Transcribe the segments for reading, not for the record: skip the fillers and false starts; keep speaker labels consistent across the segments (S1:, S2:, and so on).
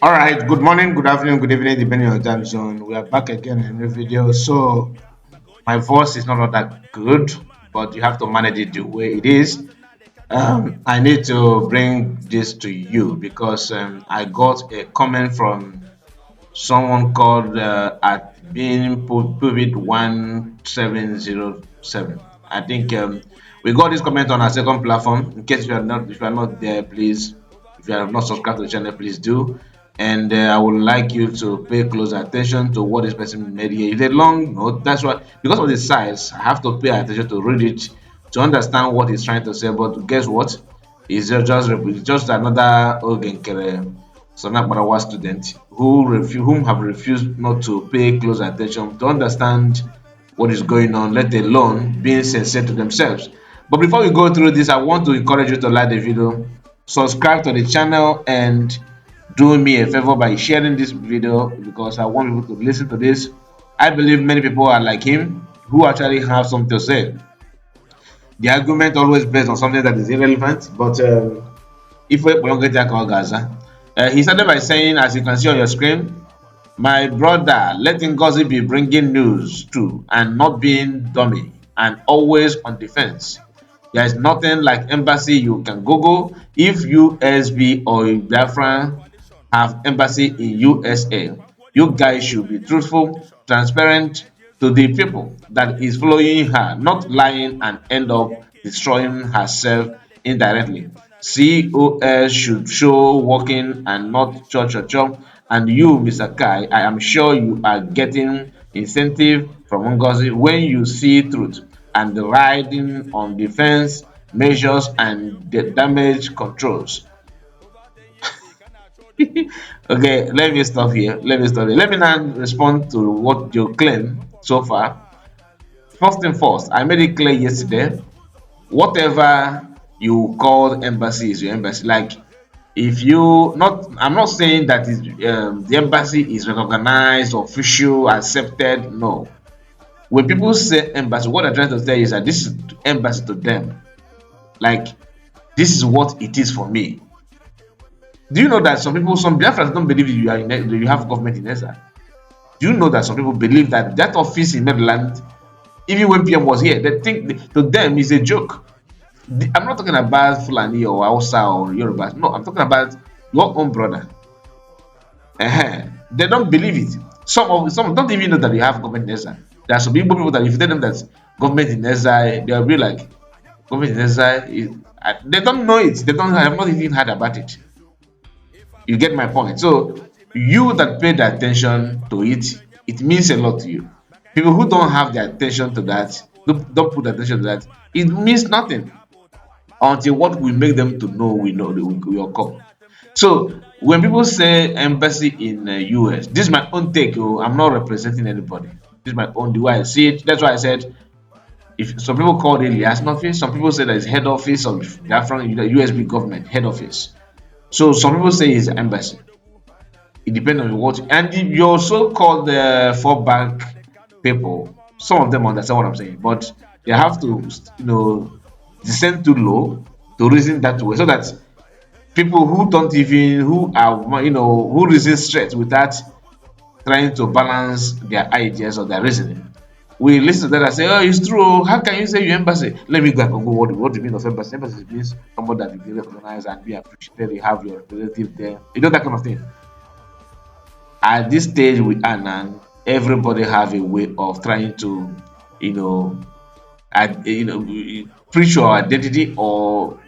S1: All right, good morning, good afternoon, good evening, depending on your time zone. We are back again in a new video. So, my voice is not all that good, but you have to manage it the way it is. I need to bring this to you because I got a comment from someone called at being pivot 1707. I think we got this comment on our second platform. In case if you are not there, please, if you have not subscribed to the channel, please do. And I would like you to pay close attention to what this person made here. It's a long note. That's why, because of the size, I have to pay attention to read it to understand what he's trying to say. But guess what? It's just another Ogenkere Sana Barawa student whom have refused not to pay close attention to understand what is going on, let alone being sincere to themselves. But before we go through this, I want to encourage you to like the video, subscribe to the channel, and do me a favor by sharing this video because I want people to listen to this. I believe many people are like him who actually have something to say. The argument always based on something that is irrelevant, but if we belong to Gaza, he started by saying, as you can see on your screen, my brother, letting gossip be bringing news too and not being dummy and always on defense. There is nothing like embassy you can Google if USB or Biafra have embassy in USA. You guys should be truthful, transparent to the people that is following her, not lying and end up destroying herself indirectly. COS should show working and not cho. And you, Mr. Kai, I am sure you are getting incentive from Ngozi when you see truth and riding on defense measures and the damage controls. Okay, let me stop here. Let me now respond to what you claim so far. First thing first, I made it clear yesterday. Whatever you call embassy is your embassy. Like, if you not, I'm not saying that the embassy is recognized, official, accepted. No. When people say embassy, what they're trying to say is that this is embassy to them. Like, this is what it is for me. Do you know that some Biafrans don't believe you have government in exile? Do you know that some people believe that that office in Maryland, even when PM was here, they think to them is a joke? I'm not talking about Fulani or Hausa or Yoruba. No, I'm talking about your own brother. They don't believe it. Some don't even know that they have government in exile. There are some people that if you tell them that government in exile, they'll be like, government in exile is, they don't know it. They don't have not even heard about it. You get my point. So you that paid attention to it, it means a lot to you. People who don't have the attention to that, don't put attention to that, it means nothing until what we make them to know we occur. So when people say embassy in US, this is my own take. Oh, I'm not representing anybody. This is my own the way I see it. That's why I said if some people call it liaison office, some people say that it's head office of the USB government head office. So some people say it's embassy. It depends on what and your so-called fallback people. Some of them understand what I'm saying, but they have to, descend too low to reason that way, so that people who don't even who are who reason straight without trying to balance their ideas or their reasoning. We listen to that and say, "Oh, it's true. How can you say you embassy? Let me go and Google what do you mean of embassy? Embassy means someone that you recognize and be appreciated. You have your relative there. You know that kind of thing." At this stage with Anand, everybody have a way of trying to, you know, preach your identity or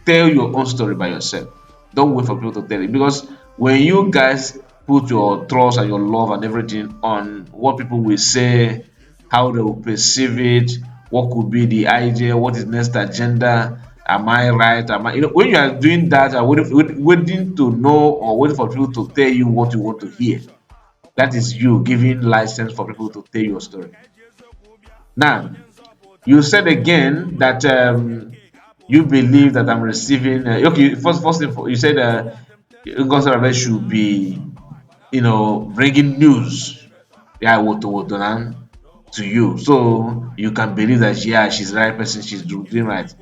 S1: tell your own story by yourself. Don't wait for people to tell it because when you guys put your trust and your love and everything on what people will say, how they will perceive it, what could be the idea, what is next agenda, am I right? Am I, when you are doing that, and waiting to know or waiting for people to tell you what you want to hear, that is you giving license for people to tell your story. Now, you said again that you believe that I'm receiving. Okay, first thing, you said Ngozi should be, bringing news. Yeah, what to you, so you can believe that yeah, she's the right person. She's doing right.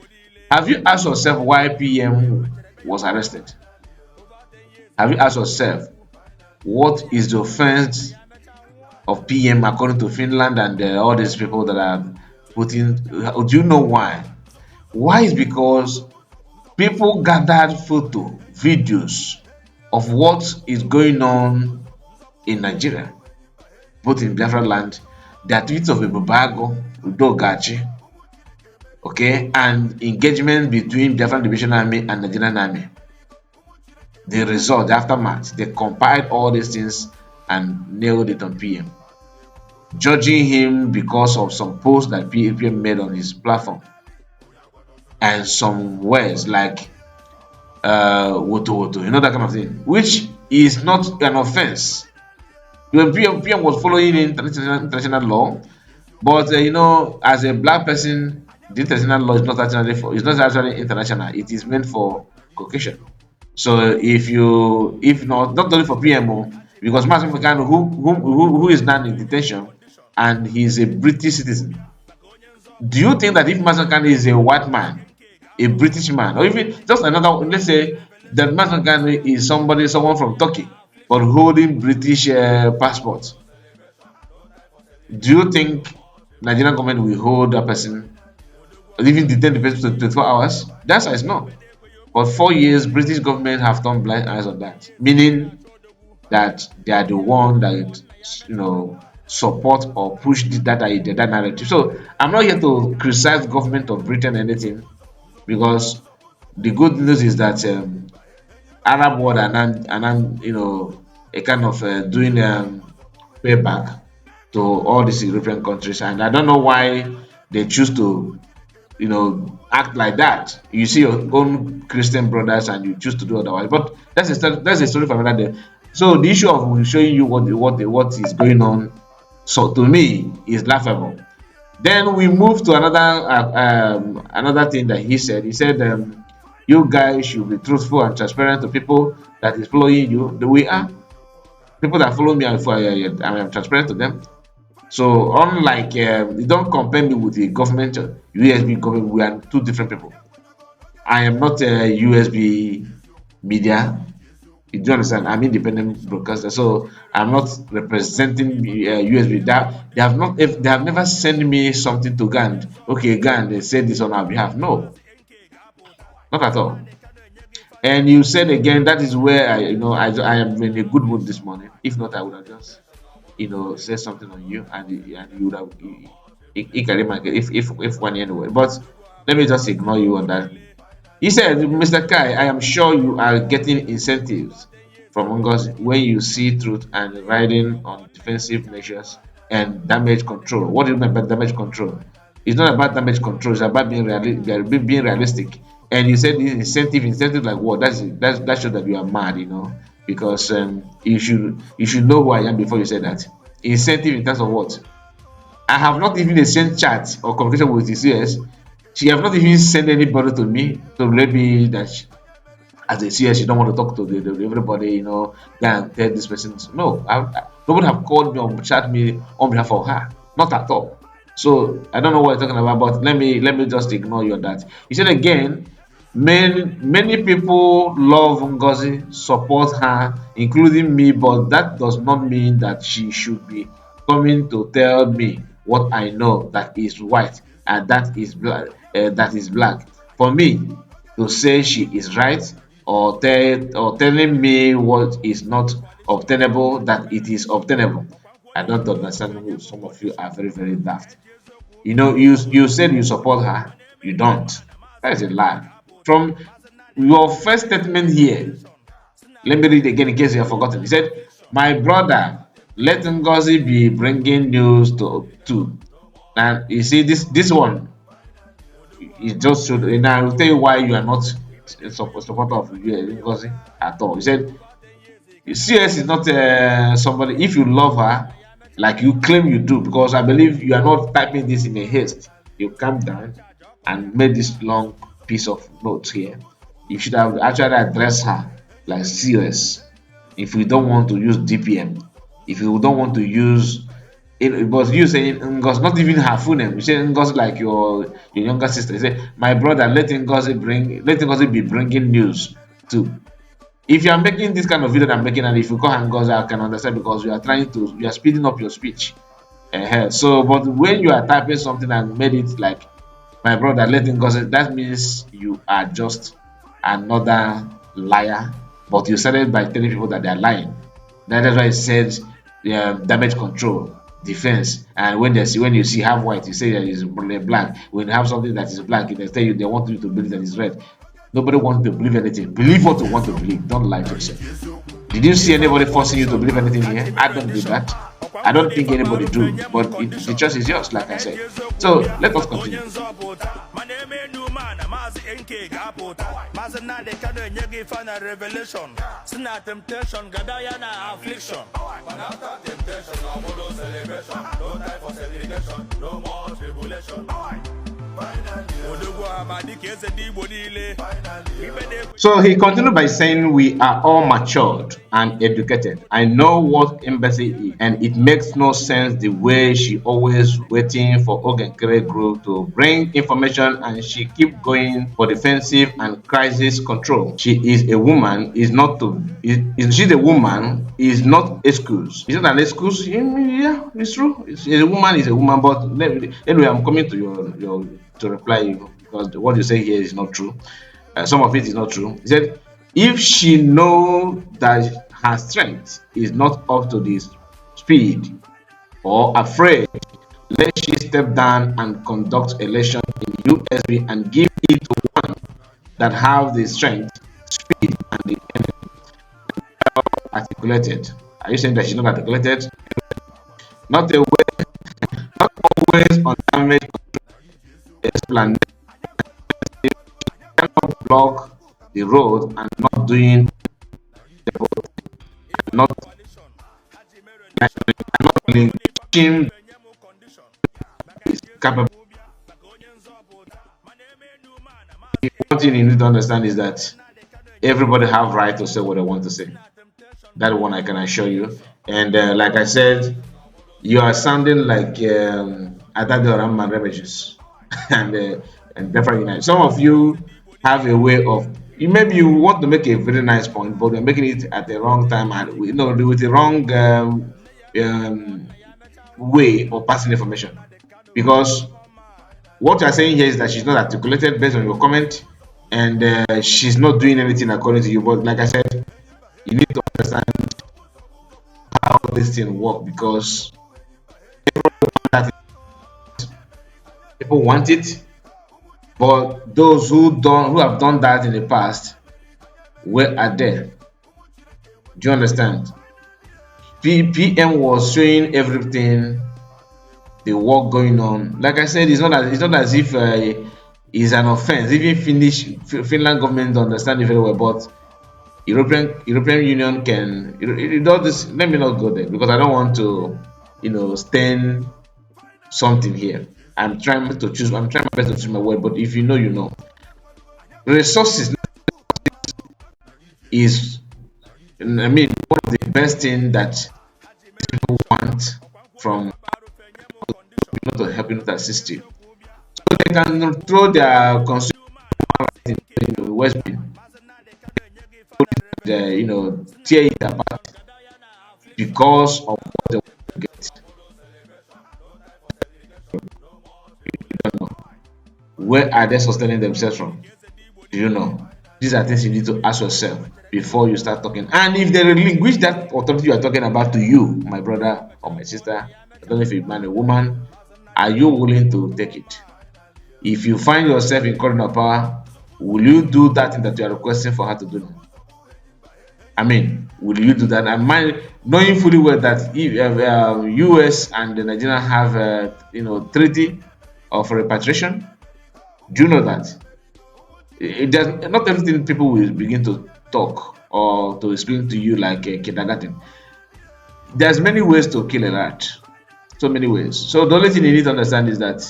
S1: Have you asked yourself why PM was arrested? Have you asked yourself what is the offense of PM according to Finland and all these people that are putting? Do you know why? Why is because people gathered photo, videos of what is going on in Nigeria, both in Biafra land, the activities of Ibubago, Udogachi, okay, and engagement between Biafran Division Army and Nigerian Army. The result, the aftermath, they compiled all these things and nailed it on PM, judging him because of some posts that PM made on his platform and some words like woto woto, that kind of thing, which is not an offense. When PM was following international law, but as a black person, the international law is not actually international. It is meant for Caucasian. So if not only for PMO, because Masim Kano, who is now in detention and he's a British citizen, do you think that if Masim Kano is a white man, a British man, or even just another, let's say that Masim Kano is someone from Turkey, but holding British passport, do you think Nigerian government will hold that person, or even detain the person to 24 hours? The answer is no. For 4 years, British government have turned blind eyes on that, meaning that they are the one that support or push that narrative. So I'm not here to criticize government of Britain or anything, because the good news is that Arab world are now a kind of doing payback to all these European countries, and I don't know why they choose to act like that. You see your own Christian brothers and you choose to do otherwise. But that's a story for another day. So the issue of showing you what is going on, so to me, is laughable. Then we move to another thing that he said. He said, "You guys should be truthful and transparent to people that is following you. The way are people that follow me, I am transparent to them. So unlike you don't compare me with the government, USB government. We are two different people. I am not a USB media. You do understand? I'm independent broadcaster, so I'm not representing USB. That they have not. If they have never sent me something to Gand. Okay, Gand, they said this on our behalf. No, not at all. And you said again that is where I am in a good mood this morning. If not, I would have just say something on you, and you would have it can market if one anyway. But let me just ignore you on that. He said, Mr. Kai, I am sure you are getting incentives from Ngozi when you see truth and riding on defensive measures and damage control. What do you mean by damage control? It's not about damage control, it's about being realistic. And you said incentive like what? That shows that you are mad, because you should know who I am before you say that. Incentive in terms of what? I have not even sent chat or communication with the CS. She have not even sent anybody to me to let me that as a CS, you don't want to talk to everybody, go and tell this person. No, nobody have called me or chat me on behalf of her. Not at all. So I don't know what you're talking about, but let me just ignore you on that. He said again, many people love Ngozi, support her, including me, but that does not mean that she should be coming to tell me what I know that is white and that is black. For me to say she is right, or telling me what is not obtainable that it is obtainable. I don't understand who some of you are very, very daft. You said you support her, you don't. That is a lie. From your first statement here, let me read again in case you have forgotten. He said, "My brother, let Ngozi be bringing news to." Now you see this one. It just should. And I will tell you why you are not a supporter of Ngozi at all. He said, CS is not somebody. If you love her, like you claim you do, because I believe you are not typing this in a haste. You calm down and made this long piece of notes here. You should have actually addressed her like serious. If you don't want to use DPM, if you don't want to use it, but you saying Ngos, not even her full name. You say Ngos like your younger sister. You say, my brother, let Ngozi be bringing news too. If you are making this kind of video that I'm making, and if you call hangers, I can understand because you are speeding up your speech. So, but when you are typing something and made it like my brother, letting go, that means you are just another liar. But you started by telling people that they are lying. That's why it says damage control, defense, and when you see half white, you say that it's black. When you have something that is black, they tell you they want you to believe that it's red. Nobody wants to believe anything. Believe what you want to believe. Don't lie to yourself. Did you see anybody forcing you to believe anything here? I don't do that. I don't think anybody do, but the choice is yours, like I said. So let us continue. So he continued by saying, "We are all matured and educated. I know what embassy is, and it makes no sense the way she always waiting for Ogenkere group to bring information and she keep going for defensive and crisis control. She is a woman, is not to is she the woman is not excuse. Is it an excuse? Yeah, it's true. A woman is a woman, but anyway, I'm coming to your to reply you because what you say here is not true. Some of it is not true. He said, if she know that her strength is not up to this speed or afraid, let she step down and conduct election in USB and give it to one that have the strength, speed, and the articulated. Are you saying that she's not articulated? Not a way, not always on damage explanation. Cannot block the road and not doing the road, not not linking is capable. One thing you need to understand is that everybody have right to say what they want to say. That one I can assure you. And like I said, you are sounding like Adado Ramman Ravages and Biafra United. Some of you have a way of maybe you want to make a very nice point, but you're making it at the wrong time and with the wrong um, way of passing information. Because what you're saying here is that she's not articulated based on your comment, and she's not doing anything according to you. But like I said, you need to understand how this thing work because people want it, but those who have done that in the past, where are they? Do you understand? PM was showing everything, the work going on. Like I said, it's not as if it's an offense. Even Finland government don't understand it very well, but European Union can it does this. Let me not go there because I don't want to stain something here. I'm trying my best to choose my word, but if you know, you know. Resources is, I mean, one of the best thing that people want from to help to assist you. So they can throw their consumer in the West Bin, tear it apart because of what they want to get. You don't know. Where are they sustaining themselves from? Do you know? These are things you need to ask yourself before you start talking. And if they relinquish that authority you are talking about to you, my brother or my sister, I don't know if you're a man or woman, are you willing to take it? If you find yourself in current of power, will you do that thing that you are requesting for her to do? I mean, will you do that? And knowing fully well that if US and the Nigeria have treaty of repatriation, do you know that? It does not everything people will begin to talk or to explain to you like a kindergarten. There's many ways to kill a rat. So many ways. So the only thing you need to understand is that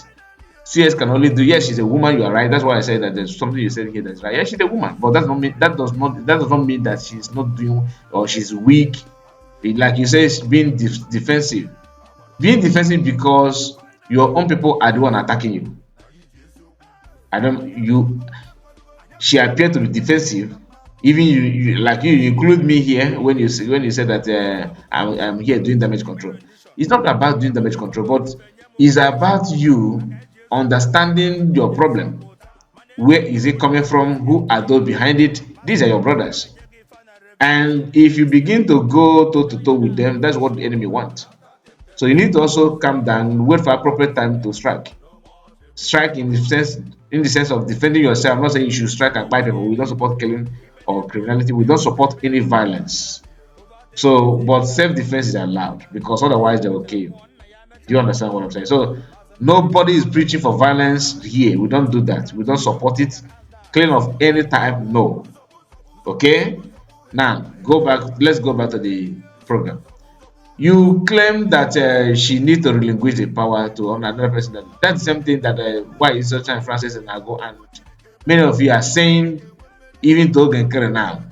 S1: CS can only do. Yes, she's a woman. You are right. That's why I said that there's something you said here that's right. Yes, she's a woman, but that does not mean that she's not doing or she's weak. Like you say, being defensive, because your own people are the one attacking you. I don't you. She appeared to be defensive Even like you include me here when you said that I'm here doing damage control. It's not about doing damage control, but it's about you understanding your problem. Where is it coming from? Who are those behind it? These are your brothers. And if you begin to go toe to toe with them, that's what the enemy wants. So you need to also calm down, wait for appropriate time to strike. Strike in the sense of defending yourself. I'm not saying you should strike and bite people. We don't support killing or criminality. We don't support any violence. So, but self-defense is allowed because otherwise they will kill you. Do you understand what I'm saying? So nobody is preaching for violence here. We don't do that. We don't support it. Killing of any type, no. Okay. Now go back. Let's go back to the program. You claim that she needs to relinquish the power to another person. That's the same thing that why is such and Francis and Ago and many of you are saying even to Nekere now.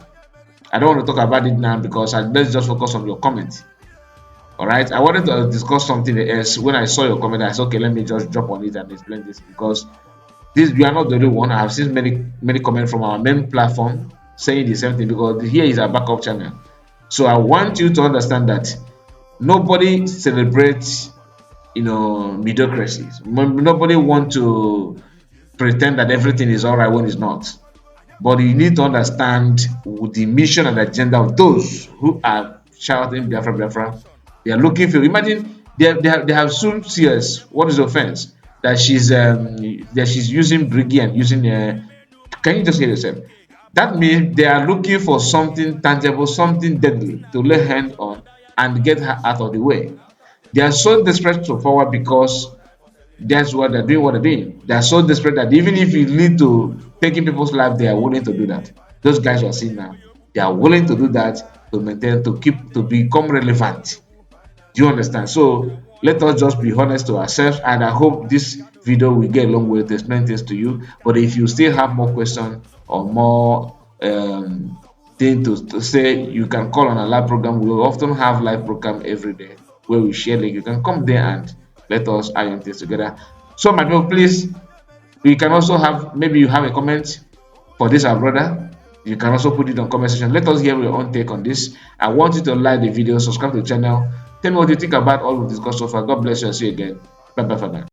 S1: I don't want to talk about it now because let's just focus on your comment. All right. I wanted to discuss something else. When I saw your comment, I said, okay, let me just drop on it and explain this because this you are not the only one. I have seen many comments from our main platform saying the same thing because here is our backup channel. So I want you to understand that nobody celebrates, mediocrity. Nobody want to pretend that everything is all right when it's not. But you need to understand the mission and agenda of those who are shouting Biafra, Biafra. They are looking for. Imagine they have assumed serious. What is the offense? That she's using Briggy and using. Can you just hear yourself? That means they are looking for something tangible, something deadly to lay hand on and get her out of the way. They are so desperate to forward because that's what they're doing, what they're doing. They're so desperate that even if it lead to taking people's life, they are willing to do that. Those guys you are seeing now, they are willing to do that to maintain, to become relevant. Do you understand? So let us just be honest to ourselves, and I hope this video will get a long way to explain things to you. But if you still have more questions or more thing to say, you can call on a live program. We often have live program every day where we share link. You can come there and let us iron things together. So my people, please, you can also have, maybe you have a comment for this our brother. You can also put it on comment section. Let us hear your own take on this. I want you to like the video, subscribe to the channel. Tell me what you think about all we discussed so far. God bless you and see you again. Bye bye for now.